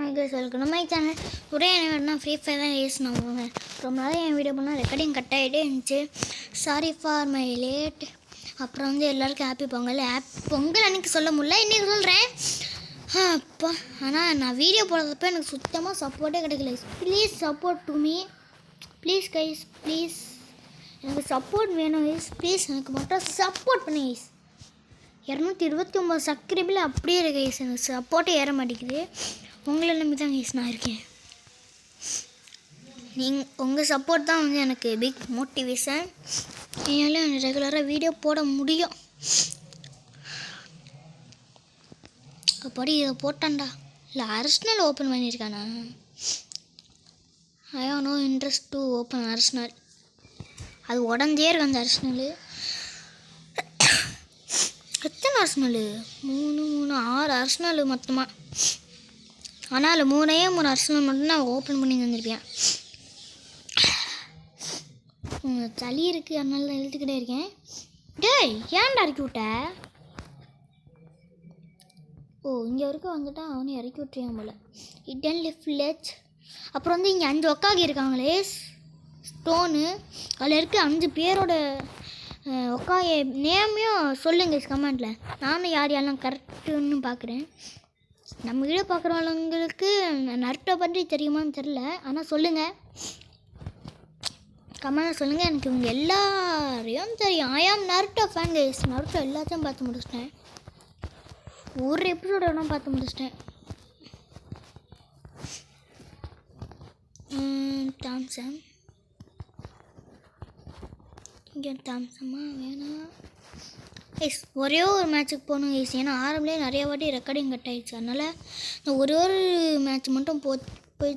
Hi guys, welcome to my channel. Today I Free Fire தான் use பண்ணுவேன். ரொம்ப நாள் என் வீடியோ பண்ணால் ரெக்கார்டிங் கட் ஆகிட்டே இருந்துச்சு. Sorry for my late. அப்புறம் வந்து எல்லாருக்கும் ஹாப்பி பொங்கல். பொங்கல் அன்றைக்கி சொல்ல முடியல, இன்றைக்கி சொல்கிறேன். அப்பா ஆனால் நான் வீடியோ போடுறப்ப எனக்கு சுத்தமாக சப்போர்ட்டே கிடைக்கல. Please support to me. Please guys, please எனக்கு சப்போர்ட் வேணும் கைஸ். ப்ளீஸ் எனக்கு மட்டும் சப்போர்ட் பண்ணி கைஸ். 229 சப்ஸ்கிரைபில் அப்படியே இருக்கு கைஸ். எனக்கு சப்போர்ட்டே ஏற மாட்டேங்குது. உங்களை நம்பி தான் கைஸ் நான் இருக்கேன். உங்கள் சப்போர்ட் தான் வந்து எனக்கு பிக் மோட்டிவேஷன். என்னால் ரெகுலராக வீடியோ போட முடியும். அப்படி இதை போட்டான்டா. இல்லை அர்ஸ்னல் ஓப்பன் பண்ணியிருக்கானா? I have no interest to open arsenal. அது உடஞ்சே இருக்கு அந்த அர்ஸ்னல். எத்தனை அர்ஸ்னல்? 6 அர்ஸ்னல் மொத்தமாக. ஆனால் அதில் 3 அர்ஸ்னல் மட்டும் நான் ஓப்பன் பண்ணி தந்திருப்பேன். சளி இருக்குது, அதனால தான் இழுத்துக்கிட்டே இருக்கேன். டேய் ஏன்டா இறக்கி விட்ட? இங்கே வரைக்கும் வந்துட்டான், அவனை இறக்கி விட்டுருவான் போல். இடன் லிஃப்ட். அப்புறம் வந்து இங்கே 5 ஒக்காகி இருக்காங்களே ஸ்டோனு. அதில் இருக்க 5 பேரோட ஒக்காய நேமையும் சொல்லுங்க கமெண்ட்டில். நானும் யார் யாரெல்லாம் கரெக்டுன்னு பார்க்குறேன். நம்ம வீடியோ பார்க்குறவங்களுக்கு நருட்டோ பற்றி தெரியுமான்னு தெரில, ஆனால் சொல்லுங்கள், கமெண்ட்டில் சொல்லுங்கள். எனக்கு இவங்க எல்லாரையும் தெரியும். ஐ ஆம் நருட்டோ ஃபேன் கைஸ். நருட்டோ எல்லாத்தையும் பார்த்து முடிச்சிட்டேன். ஒரு எபிசோட வேணால் பார்த்து முடிச்சிட்டேன். தாம்சம் இங்கே தாம்சமாக வேணாம் ஐஸ். ஒரே ஒரு மேட்ச்சுக்கு போகணும் ஐஸ். ஏன்னா ஆரம்பலே நிறைய வாட்டி ரெக்கார்டிங் கட் ஆகிடுச்சு. அதனால் இந்த ஒரு மேட்ச் மட்டும் போய்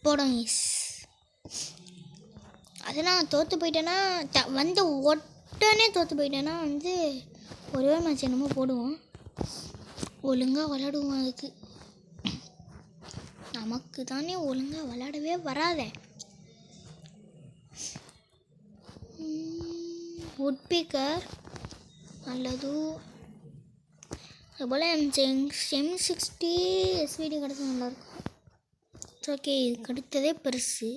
போடும் ஐஸ். அது நான் தோற்று போயிட்டேன்னா வந்து உடனே தோற்று போயிட்டேன்னா வந்து ஒரே மேட்ச் என்னமோ போடுவோம். ஒழுங்காக விளாடுவோம். அதுக்கு நமக்கு தானே ஒழுங்காக விளாடவே வராதே. வுட்பீக்கர் நல்லது. அதுபோல் M60 SVD கிடச்சா நல்லாயிருக்கும். ஓகே, இது கிடைத்ததே பெருசு.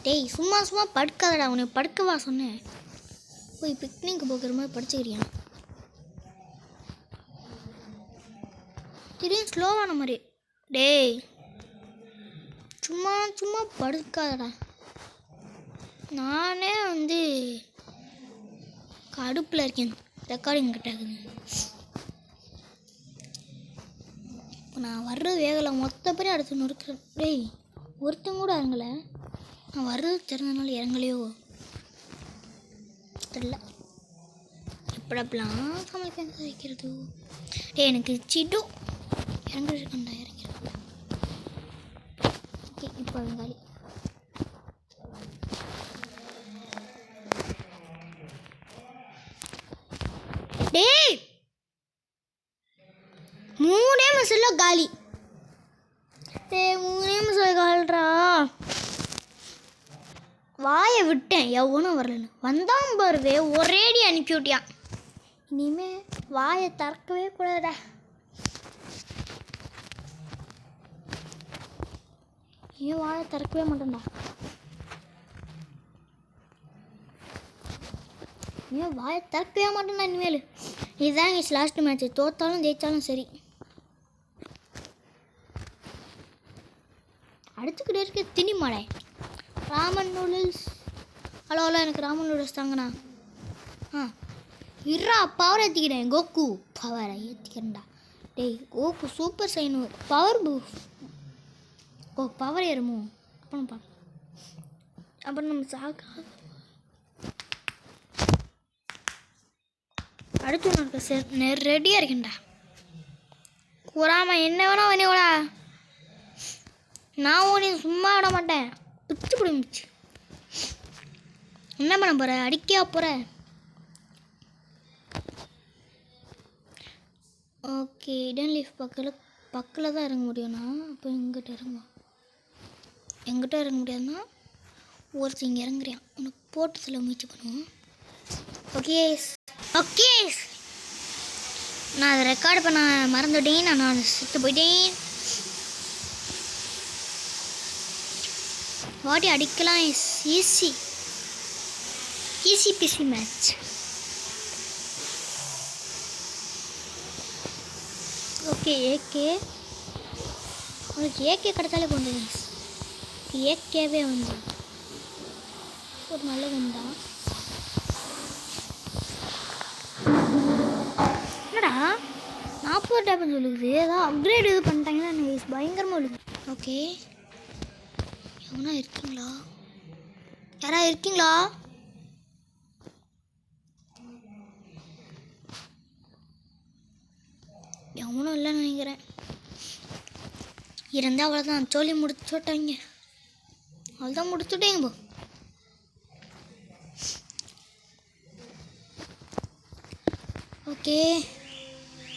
டேய் சும்மா படுக்காதடா. உனக்கு படுக்கவா சொன்னேன்? போய் பிக்னிக் போகிற மாதிரி படிச்சுக்கிறியா? திடீர்னு ஸ்லோவான மாதிரி. டேய் சும்மா படுக்காதடா. நானே வந்து கடுப்பில் இருக்கேன். ரெக்கார்டிங் கட்டாகுது. இப்போ நான் வர்றது வேகலை. மொத்த பேரும் அடுத்து நொறுக்கிறேன். டேய் ஒருத்தங்க கூட இறங்கலை. நான் வர்றது தெரிஞ்சதுனால இறங்கலையோ தெரியல. எப்படப்பெல்லாம் சமைக்க வைக்கிறது? டே எனக்கு சிட்டு இறங்கிருக்கண்டா. இறங்கிறேன். ஓகே, இப்போ வெங்காளி. டேய் 3 நிமிஷம்ல காலி. டேய் 3 நிமிஷம் கால்றா. வாயை விட்டேன், எவனும் வரலன்னு. வந்தான் பாருவே, ஒரேடி அனுப்பி விட்டியான். இனிமே வாயை திறக்கவே கூடாதா. ஏன் வாயை திறக்கவே மாட்டேன்டா? ஏன் வாயை திறக்கவே மாட்டேன்டா இனிமேல். இதுதான் எங்கள் லாஸ்ட் மேட்ச்சு. தோத்தாலும் ஜெயித்தாலும் சரி. அடுத்துக்கிட்டே இருக்க திணிமலை ராமன் நூடுல்ஸ். ஹலோ எனக்கு ராமன் நூடுல்ஸ் தாங்கண்ணா. பவர் ஏற்றிக்கிறேன். கோகு பவரை ஏற்றிக்கிறேன்டா. டேய் Goku super Saiyan power poof. Power ஏறுமோ? அப்புறம் நம்ம சாக்கா அடுத்து உனக்கு ரெடியாக இருக்கேன்டா. கூறாம என்ன வேணா வனியோடா. நான் உன்னை சும்மா விட மாட்டேன். பிச்சு பிடிமிச்சு. என்ன பண்ண போகிற? அடிக்கா போகிற? ஓகே, இடன் லீஃப் பக்கத்தில் தான் இறங்க முடியும்னா அப்போ எங்கிட்ட இறங்க முடியாதுன்னா ஒருத்தர் இங்கே இறங்குறியான். உனக்கு போட்டு சொல்ல முயற்சி பண்ணுவோம். ஓகே நான் அதை ரெக்கார்டு பண்ண மறந்துட்டேன். நான் செத்து போயிட்டேன். வாட்டி அடிக்கலாம். Easy peasy match. Okay, AK உனக்கு ஏகே கிடைச்சாலே கொண்டு ஏகேவே வந்து ஒரு நல்ல வந்தா. என்னடா 40 டேமேஜ் விழுகுது. ஏதாவது அப்கிரேட் இது பண்ணிட்டாங்கன்னா பயங்கரமாக விழுகுது. ஓகே, எவனா இருக்கீங்களா? யாராவது இருக்கீங்களா? எவனும் இல்லைன்னு நினைக்கிறேன். இருந்தால் அவ்வளோதான், சொல்லி முடிச்சுட்டாங்க. அவ்வளோதான், முடிச்சுட்டேங்க போ. ஓகே,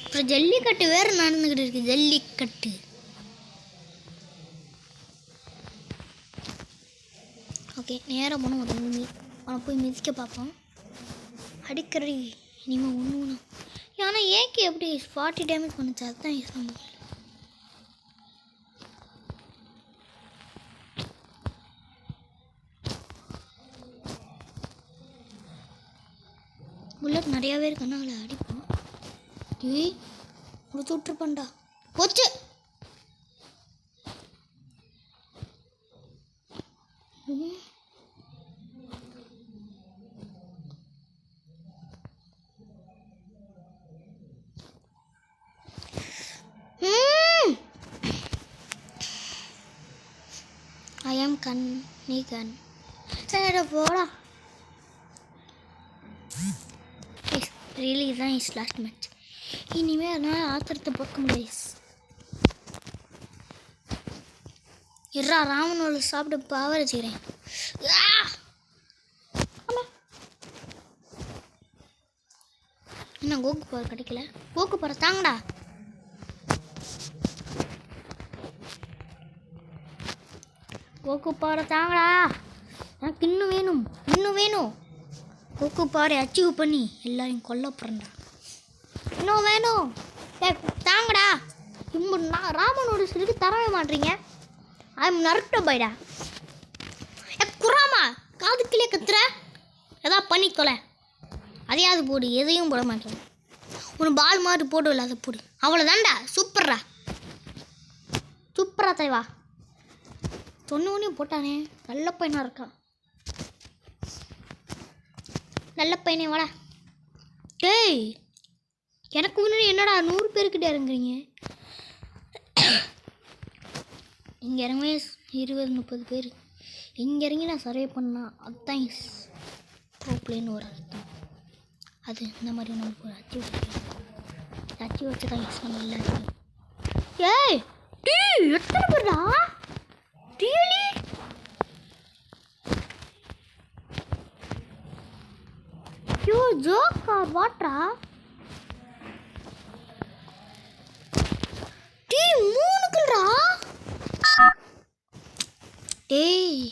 அப்புறம் ஜல்லிக்கட்டு வேறு நடந்துக்கிட்டு இருக்குது. ஜல்லிக்கட்டு. ஓகே, நேராக போனோம். ஒரு அவனை போய் மிதிக்க பார்ப்போம். அடிக்கடி இனிமேல் ஒன்று. ஆனால் ஏகே எப்படி 40 டேமேஜ் பண்ணுச்சு? அதுதான் யூஸ் பண்ண முடியல. புல்லட் நிறையாவே இருக்குன்னா அவளை அடிப்போம். ஏய், முடிச்சு விட்டுருப்பான்டா. போச்சு. ஐஎம் கண், நீ கண். சரி போடா. ரியலி இதுதான் இஸ் லாஸ்ட் மேட்ச். இனிமேல் அதனால் ஆத்திரத்தை பார்க்க முடியாது. இருறா, ராமனோட சாப்பிட்டு பவர் வச்சுக்கிறேன். என்ன கோக்கு பவர் கிடைக்கல? கோக்கு பவர் தாங்கடா. கோக்கு பவர் தாங்கடா. எனக்கு இன்னும் வேணும். கோக்கு பவரை அச்சீவ் பண்ணி எல்லாரையும் கொல்ல போகிறேன்டா. இன்னும் வேணும். தாங்கடா. நான் ராமனோட சொல்லிட்டு தரவே மாட்டீங்க. ஐம் நருட்ட பைடா. குராமா, காதுக்குள்ளே கத்துற. எதாவது பண்ணி தொலை. அதையாவது போடு. எதையும் போட மாட்டேன். ஒன்று பால் மாதிரி போடுவில்ல, அதை போடு. அவ்வளோதான்டா. சூப்பர்ரா தலைவா. சொன்னோன்னே போட்டானே. நல்ல பையனாக இருக்கான். நல்ல பையனே வாடா. டேய், எனக்கு முன்னாடி என்னடா 100 பேருக்கிட்ட இறங்குறீங்க? இங்கே இறங்கவே 20-30 பேர். இங்கே இறங்கி நான் சர்வே பண்ணால் அதுதான் ப்ரோப்ளேன்னு ஒரு அர்த்தம். அது இந்த மாதிரி நமக்கு ஒரு அச்சீவ் வச்சு தான் யூஸ் பண்ண எல்லாத்தையும். ஏய் டீ, எத்தனை பேர்டா? ரியலி? யூ ஜோக் ஆர் வாட்ரா? டீ 3 கில்ரா. டேய்,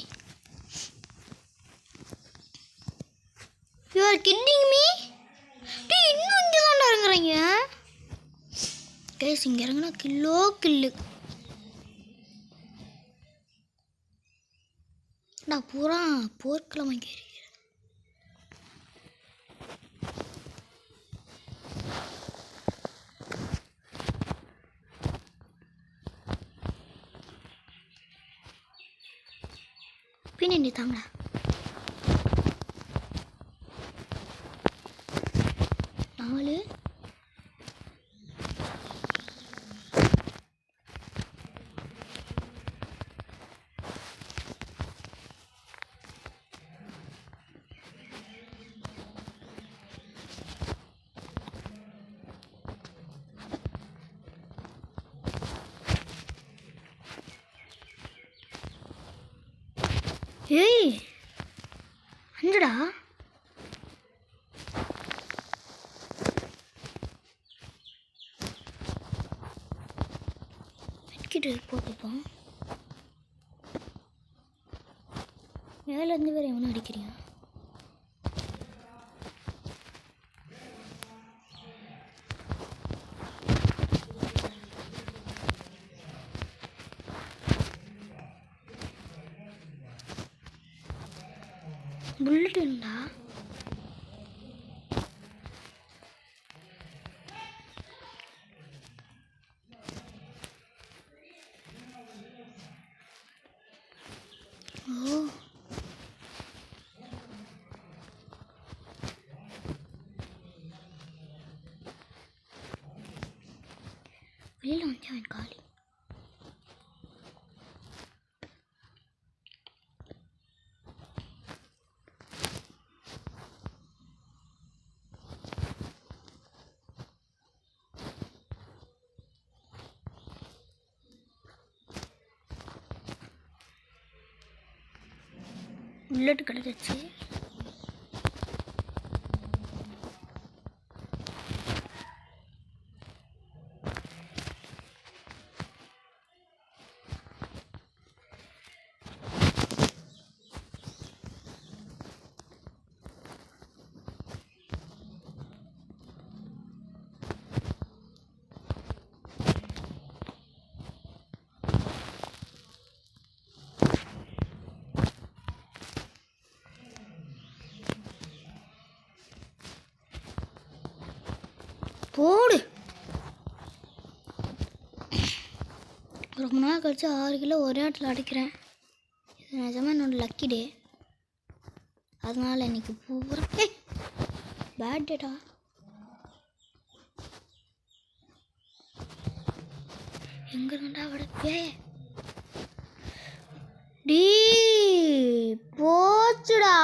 யூ ஆர் கிட்டிங் மீ? டீ, இன்னும் இங்கே தான் இறங்குறீங்க. கேஸ் இங்கே இறங்குனா கில்லு. நான் பூரா போர்க்கிழமை கேட்கிறேன். பின்னாடி தாங்கடா. நாலு ஏய் 100டா. மெட்கிட்டு போட்டுப்போம். மேலேருந்து வேறு எவனும் அடிக்கிறியா? புல்லட் உண்டா? ஓ வெளியில் வந்து அவன் காலி. புல்லட் கிடச்சிச்சு. போடு. ரொம்ப நாள் கழிச்சு 6 கிலோ ஒரே ஆட்டில் அடிக்கிறேன். இது நிஜமாக என்னோட லக்கி டே. அதனால் இன்னைக்கு பூரா பேட் டேடா. எங்கே இருந்தா விடப்பே டீ போச்சுடா.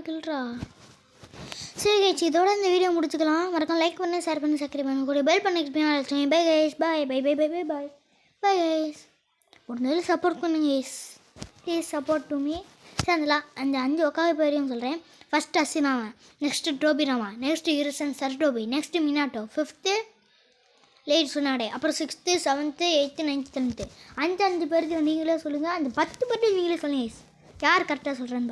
கில்றா. சரி கைஸ், இதோட இந்த வீடியோ முடிச்சுக்கலாம். மறக்காம லைக் பண்ணி ஷேர் பண்ணி சப்ஸ்கிரைப் பண்ணி கூட பெல் பண்ணி வச்சுக்கோங்க. Bye guys, bye bye bye bye bye bye bye guys. ஒரு நாள் சப்போர்ட் பண்ணுங்க guys, please support to me. சரி அந்த 5 உட்காந்து பேரையும் சொல்கிறேன். ஃபஸ்ட்டு அசினாவன், நெக்ஸ்ட்டு டோபிராமா, நெக்ஸ்ட்டு இரசன் சர்டோபி, நெக்ஸ்ட்டு மினாட்டோ, 5th லேட் சொன்னாடே, அப்புறம் 6th 7th 8th 9th 10th 5 பேருக்கு நீங்களே சொல்லுங்கள். அந்த 10 பேருக்கு நீங்களே சொல்லுங்கள் கைஸ், யார் கரெக்டாக சொல்கிறேன்னு.